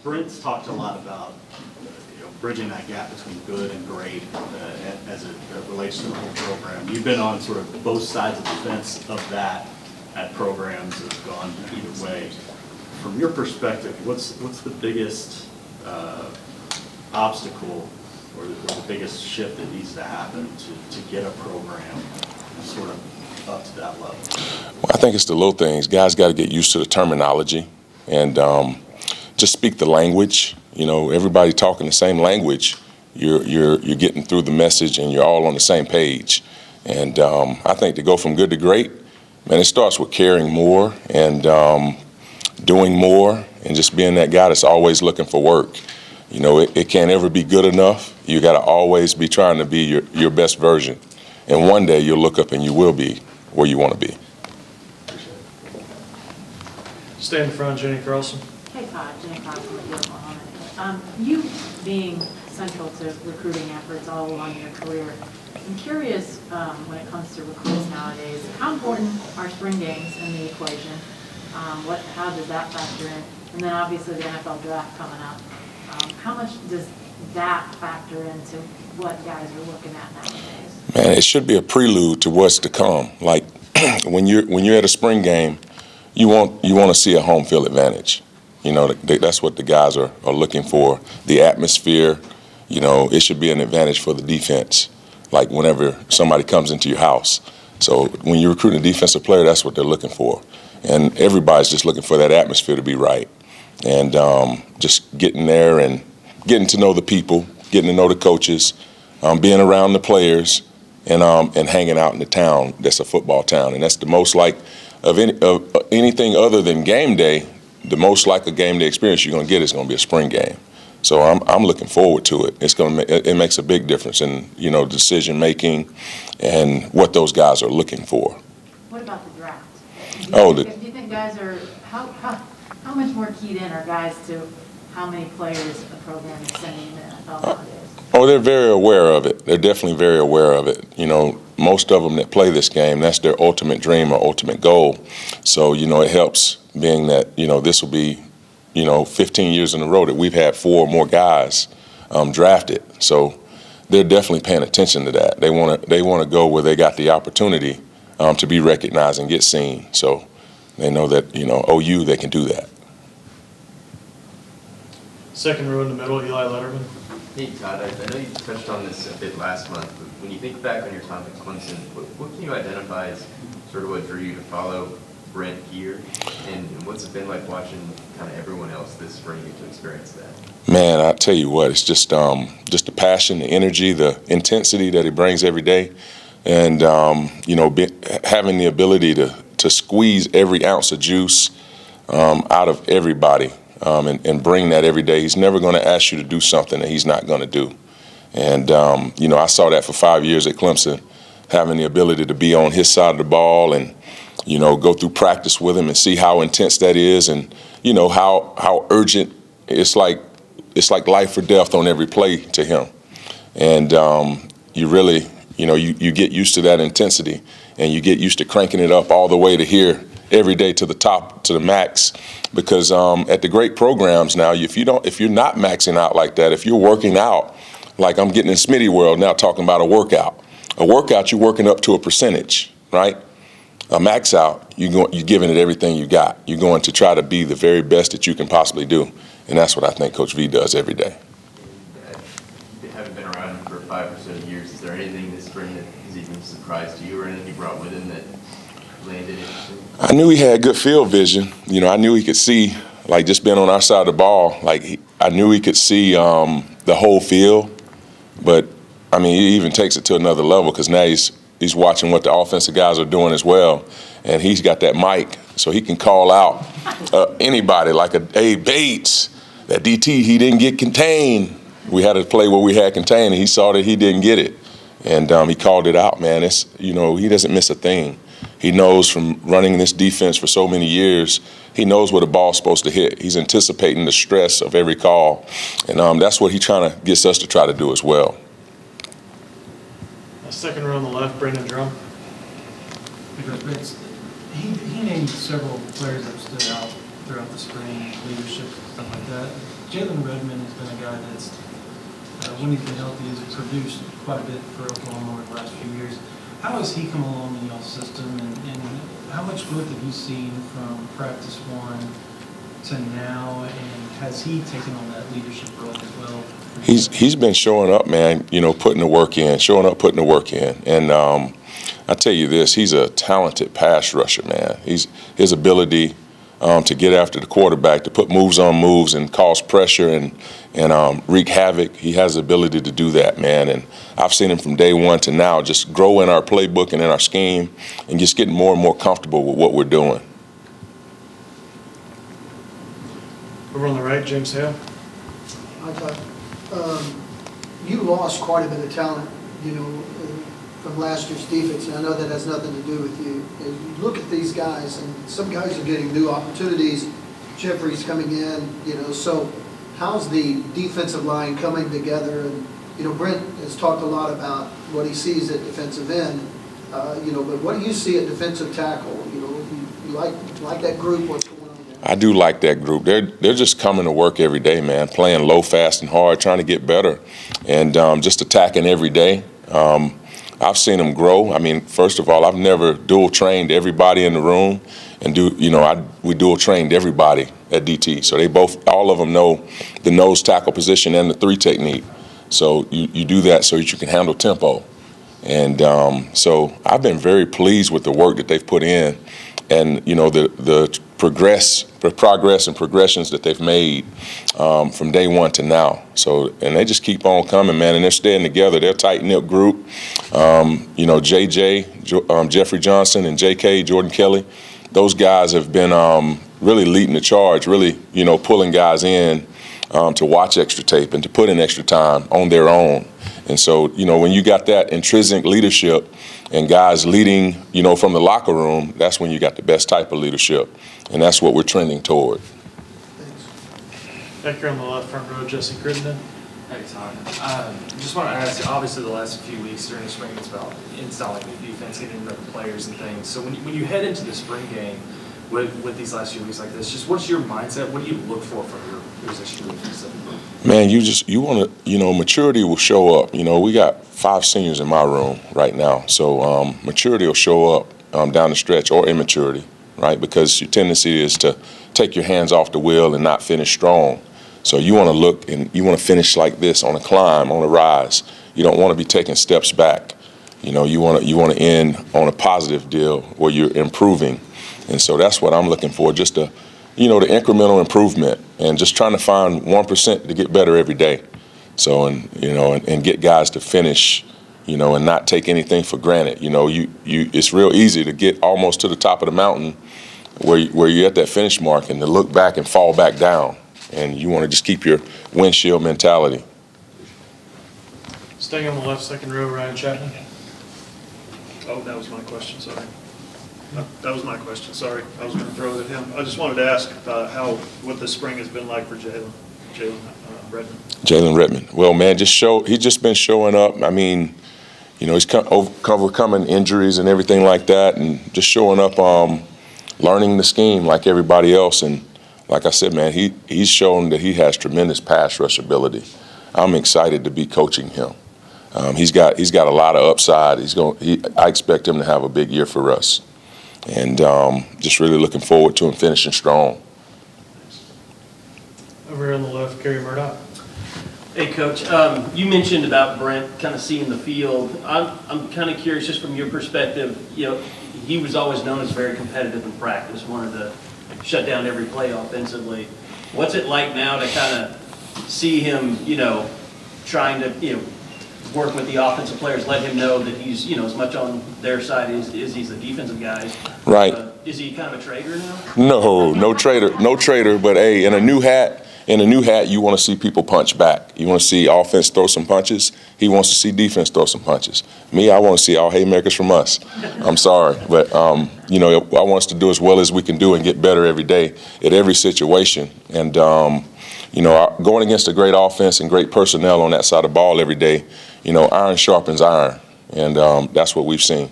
Brent's talked a lot about bridging that gap between good and great as it relates to the whole program. You've been on sort of both sides of the fence of that at programs that have gone either way. From your perspective, what's the biggest obstacle or the biggest shift that needs to happen to get a program sort of up to that level? Well, I think it's the little things. Guys got to get used to the terminology and just speak the language. You know, everybody talking the same language. You're getting through the message, and you're all on the same page. And I think to go from good to great, man, it starts with caring more and doing more, and just being that guy that's always looking for work. You know, it can't ever be good enough. You got to always be trying to be your best version. And one day you'll look up and you will be where you want to be. Stay in front, Jenny Carlson. Hey Todd, Jenny Carlson with Oklahoma. You being central to recruiting efforts all along your career, I'm curious when it comes to recruits nowadays, how important are spring games in the equation? How does that factor in? And then obviously the NFL draft coming up. How much does that factor into what guys are looking at nowadays? Man, it should be a prelude to what's to come. Like when you're at a spring game, you want to see a home field advantage. You know, that's what the guys are looking for. The atmosphere, you know, it should be an advantage for the defense. Like whenever somebody comes into your house. So when you're recruiting a defensive player, that's what they're looking for. And everybody's just looking for that atmosphere to be right. And just getting there and getting to know the people, getting to know the coaches, being around the players, and hanging out in the town that's a football town. And that's the most like of anything other than game day, the most like a game day experience you're going to get is going to be a spring game. So I'm looking forward to it. It makes a big difference in, you know, decision making and what those guys are looking for. What about the draft? Do you think guys are how much more keyed in are guys to how many players a program is sending to the NFL nowadays? Oh, they're very aware of it. They're definitely very aware of it. You know, most of them that play this game, that's their ultimate dream or ultimate goal. So, you know, it helps being that, you know, this will be, you know, 15 years in a row that we've had 4 or more guys drafted. So they're definitely paying attention to that. They want to go where they got the opportunity to be recognized and get seen. So they know that, you know, OU, they can do that. Second row in the middle, Eli Letterman. Hey Todd, I know you touched on this a bit last month, but when you think back on your time at Clemson, what can you identify as sort of what drew you to follow Brent here, and what's it been like watching kind of everyone else this spring get to experience that? Man, I tell you what, it's just the passion, the energy, the intensity that he brings every day, and you know, having the ability to squeeze every ounce of juice out of everybody. And bring that every day. He's never going to ask you to do something that he's not going to do. And, you know, I saw that for 5 years at Clemson, having the ability to be on his side of the ball and, you know, go through practice with him and see how intense that is and, you know, how urgent it's like life or death on every play to him. And you really, you know, you get used to that intensity and you get used to cranking it up all the way to here every day to the top, to the max, because at the great programs now, if you're not maxing out like that, if you're working out, like I'm getting in Smitty world now talking about a workout you're working up to a percentage, right? A max out, you're giving it everything you got. You're going to try to be the very best that you can possibly do, and that's what I think Coach V does every day. Having been around him for 5 or so years, is there anything this spring that has even surprised you or anything he brought with him that landed interesting? I knew he had good field vision. You know, I knew he could see, like just being on our side of the ball, like I knew he could see the whole field. But, I mean, he even takes it to another level because now he's watching what the offensive guys are doing as well. And he's got that mic, so he can call out anybody, like a Todd Bates, that DT, he didn't get contained. We had a play where we had contained, and he saw that he didn't get it. And he called it out, man. It's, you know, he doesn't miss a thing. He knows from running this defense for so many years, he knows where the ball's supposed to hit. He's anticipating the stress of every call. And that's what he's trying to get us to try to do as well. Second row on the left, Brandon Drum. He named several players that stood out throughout the spring, leadership, stuff like that. Jalen Redmond has been a guy that's, when he's been healthy, has produced quite a bit for Oklahoma over the last few years. How has he come along in y'all's system, and how much growth have you seen from practice one to now, and has he taken on that leadership role as well? He's been showing up, man, putting the work in, putting the work in. And I tell you this, he's a talented pass rusher, man. His ability to get after the quarterback, to put moves on moves and cause pressure and wreak havoc. He has the ability to do that, man. And I've seen him from day one to now just grow in our playbook and in our scheme and just getting more and more comfortable with what we're doing. Over on the right, James Hale. I thought you lost quite a bit of talent, from last year's defense, and I know that has nothing to do with you. And you look at these guys, and some guys are getting new opportunities. Jeffrey's coming in, so how's the defensive line coming together? And, Brent has talked a lot about what he sees at defensive end, but what do you see at defensive tackle? You like that group? What's going on there? I do like that group. They're just coming to work every day, man, playing low, fast, and hard, trying to get better, and just attacking every day. I've seen them grow. I mean, first of all, I've never dual trained everybody in the room, and we dual trained everybody at DT. So all of them know the nose tackle position and the 3 technique. So you do that so that you can handle tempo. And so I've been very pleased with the work that they've put in, and the progress and progressions that they've made from day one to now. So, and they just keep on coming, man, and they're staying together. They're a tight-knit group. Jeffrey Johnson and JK, Jordan Kelly, those guys have been really leading the charge, really, pulling guys in to watch extra tape and to put in extra time on their own. And so, when you got that intrinsic leadership and guys leading, from the locker room, that's when you got the best type of leadership. And that's what we're trending toward. Back here on the left front row, Jesse Crittenden. Hey, Todd. Just want to ask you, obviously the last few weeks during the spring, it's about installing new defense, getting rid of players and things. So when you head into the spring game with these last few weeks like this, just what's your mindset? What do you look for from your position group specifically? Man, you want to, maturity will show up. We got 5 seniors in my room right now. So maturity will show up down the stretch, or immaturity, right? Because your tendency is to take your hands off the wheel and not finish strong. So you want to look and you want to finish like this, on a climb, on a rise. You don't want to be taking steps back. You want to end on a positive deal where you're improving. And so that's what I'm looking for, just the incremental improvement, and just trying to find 1% to get better every day. So, and get guys to finish, and not take anything for granted. It's real easy to get almost to the top of the mountain where you're at that finish mark, and to look back and fall back down. And you want to just keep your windshield mentality. Staying on the left second row, Ryan Chapman. Oh, that was my question, sorry. That was my question, sorry. I was going to throw it at him. I just wanted to ask what this spring has been like for Jalen Redmond. Jalen Redmond. Well, man, he's just been showing up. I mean, he's overcoming injuries and everything like that, and just showing up, learning the scheme like everybody else. And like I said, man, he's shown that he has tremendous pass rush ability. I'm excited to be coaching him. He's got a lot of upside. I expect him to have a big year for us. And just really looking forward to him finishing strong. Over here on the left, Kerry Murdoch. Hey, Coach. You mentioned about Brent kind of seeing the field. I'm kind of curious, just from your perspective. He was always known as very competitive in practice, wanted to shut down every play offensively. What's it like now to kind of see him, trying to, work with the offensive players, let him know that he's, as much on their side as he's the defensive guy. Right. Is he kind of a traitor now? No traitor. But hey, in a new hat, you want to see people punch back. You want to see offense throw some punches. He wants to see defense throw some punches. Me, I want to see all haymakers from us. I'm sorry, but I want us to do as well as we can do and get better every day at every situation. And going against a great offense and great personnel on that side of the ball every day, iron sharpens iron, and that's what we've seen.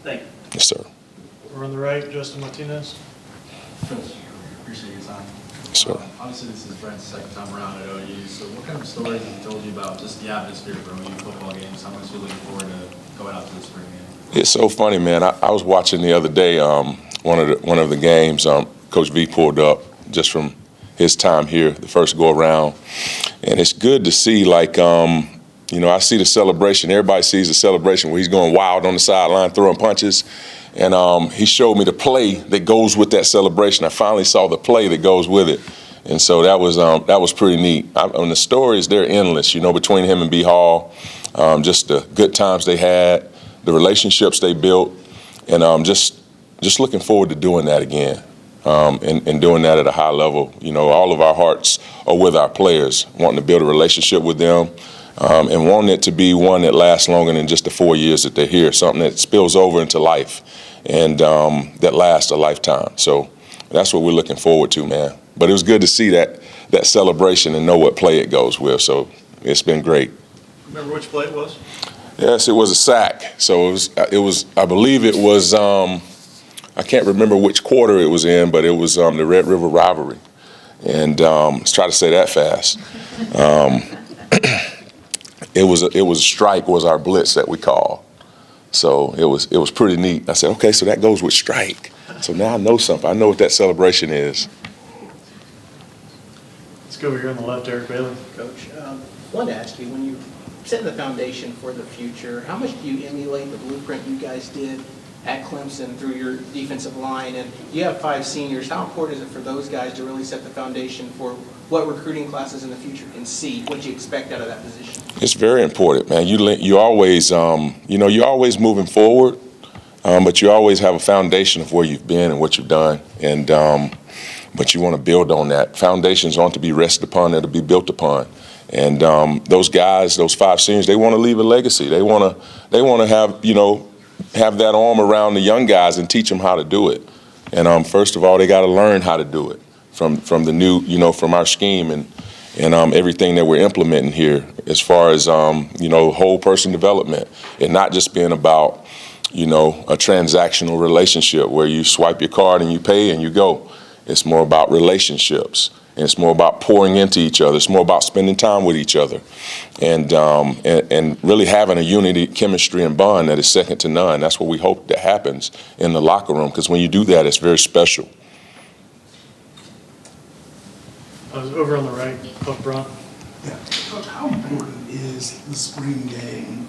Thank you. Yes, sir. Over on the right, Justin Martinez. Coach, appreciate your time. So. Obviously, this is Brent's second time around at OU, so what kind of stories have he told you about just the atmosphere for OU football games? How much are you looking forward to going out to the spring game? It's so funny, man. I was watching the other day one of the games. Coach V pulled up just from his time here, the first go around, and it's good to see. Like, I see the celebration. Everybody sees the celebration where he's going wild on the sideline, throwing punches, and he showed me the play that goes with that celebration. I finally saw the play that goes with it, and so that was pretty neat. And the stories, they're endless. Between him and B Hall, just the good times they had, the relationships they built, and just looking forward to doing that again, and doing that at a high level. All of our hearts are with our players, wanting to build a relationship with them, and wanting it to be one that lasts longer than just the 4 years that they're here, something that spills over into life and that lasts a lifetime. So that's what we're looking forward to, man. But it was good to see that celebration and know what play it goes with. So it's been great. Remember which play it was? Yes, it was a sack. So it was. I believe it was. I can't remember which quarter it was in, but it was the Red River rivalry. And let's try to say that fast. It was a strike was our blitz that we called. So it was pretty neat. I said, okay, so that goes with strike. So now I know something. I know what that celebration is. Let's go over here on the left, Eric Bailey. Coach, wanted to ask you, when you set the foundation for the future, how much do you emulate the blueprint you guys did at Clemson through your defensive line? And you have 5 seniors. How important is it for those guys to really set the foundation for what recruiting classes in the future can see, what you expect out of that position? It's very important, man. You always, you're always moving forward, but you always have a foundation of where you've been and what you've done, and but you want to build on that. Foundations aren't to be rested upon; they're to be built upon. And those guys, those 5 seniors, they want to leave a legacy. They want to have that arm around the young guys and teach them how to do it. And first of all, they got to learn how to do it from the new, from our scheme and everything that we're implementing here as far as, whole person development, and not just being about, a transactional relationship where you swipe your card and you pay and you go. It's more about relationships, and it's more about pouring into each other. It's more about spending time with each other, and really having a unity, chemistry, and bond that is second to none. That's what we hope that happens in the locker room, because when you do that, it's very special. I was over on the right, up front. Yeah. Coach, how important is the spring game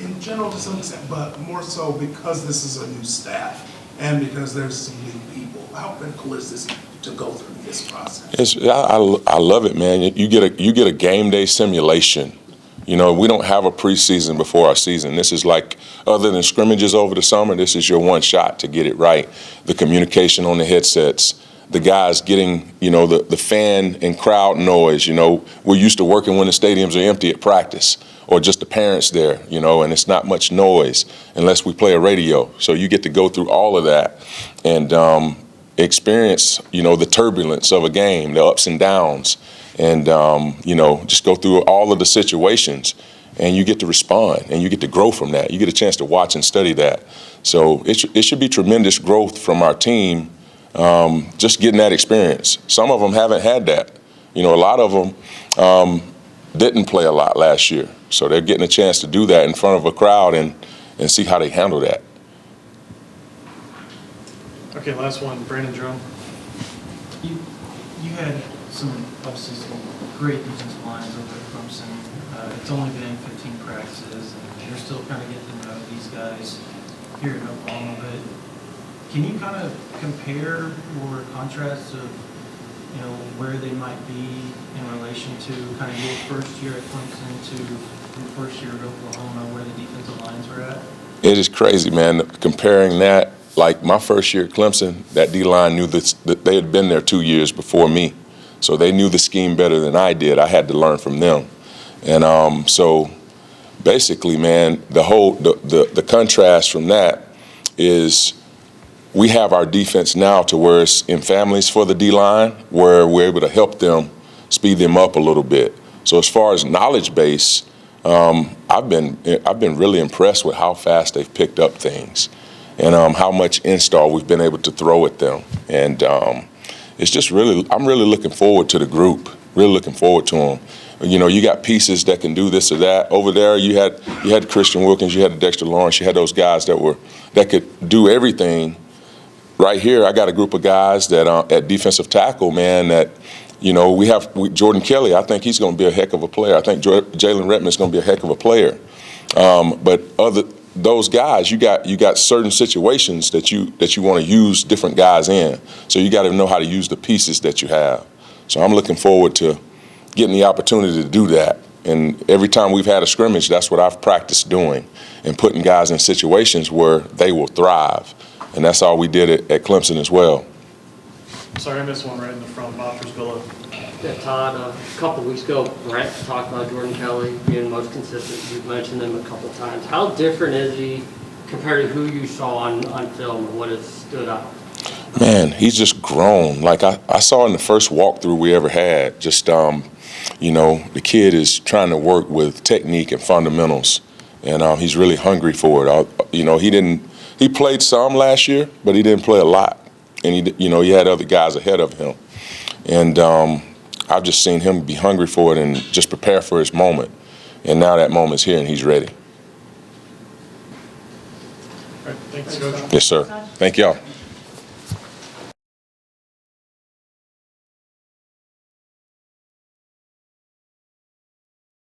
in general to some extent, but more so because this is a new staff and because there's some new people? How critical is this to go through this process? I love it, man. You get a game day simulation. We don't have a preseason before our season. This is like, other than scrimmages over the summer, this is your one shot to get it right. The communication on the headsets, the guys getting, the fan and crowd noise. We're used to working when the stadiums are empty at practice, or just the parents there, and it's not much noise unless we play a radio. So you get to go through all of that and experience, the turbulence of a game, the ups and downs, and, just go through all of the situations, and you get to respond, and you get to grow from that. You get a chance to watch and study that. So it should be tremendous growth from our team, just getting that experience. Some of them haven't had that. A lot of them didn't play a lot last year. So they're getting a chance to do that in front of a crowd and see how they handle that. Okay, last one, Brandon Drum. You had obviously some great defensive lines over at Clemson. It's only been 15 practices, and you're still kind of getting to know these guys here in Oklahoma. But can you kind of compare or contrast of, where they might be in relation to kind of your first year at Clemson to your first year at Oklahoma, where the defensive lines were at? It is crazy, man, comparing that. Like my first year at Clemson, that D-line knew that they had been there 2 years before me. So they knew the scheme better than I did. I had to learn from them. And so basically, man, the contrast from that is we have our defense now to where it's in families for the D-line, where we're able to help them, speed them up a little bit. So as far as knowledge base, I've been really impressed with how fast they've picked up things, and how much install we've been able to throw at them. And it's just really, I'm really looking forward to the group, really looking forward to them. You know, you got pieces that can do this or that. Over there, you had Christian Wilkins, you had Dexter Lawrence, you had those guys that could do everything. Right here, I got a group of guys that at defensive tackle, man, that, you know, we have Jordan Kelly. I think he's going to be a heck of a player. I think Jalen Redmond is going to be a heck of a player. But those guys, you got certain situations that you want to use different guys in. So you got to know how to use the pieces that you have. So I'm looking forward to getting the opportunity to do that. And every time we've had a scrimmage, that's what I've practiced doing, and putting guys in situations where they will thrive. And that's all we did at Clemson as well. Sorry, I missed one right in the front, Villa. Yeah, Todd, a couple weeks ago, Brent talked about Jordan Kelly being most consistent. You've mentioned him a couple times. How different is he compared to who you saw on film, and what has stood out? Man, he's just grown. Like I saw in the first walkthrough we ever had, just, you know, the kid is trying to work with technique and fundamentals, and he's really hungry for it. You know, he played some last year, but he didn't play a lot. And he had other guys ahead of him. And I've just seen him be hungry for it and just prepare for his moment. And now that moment's here and he's ready. All right, thanks, Coach. Yes, sir. Thank y'all.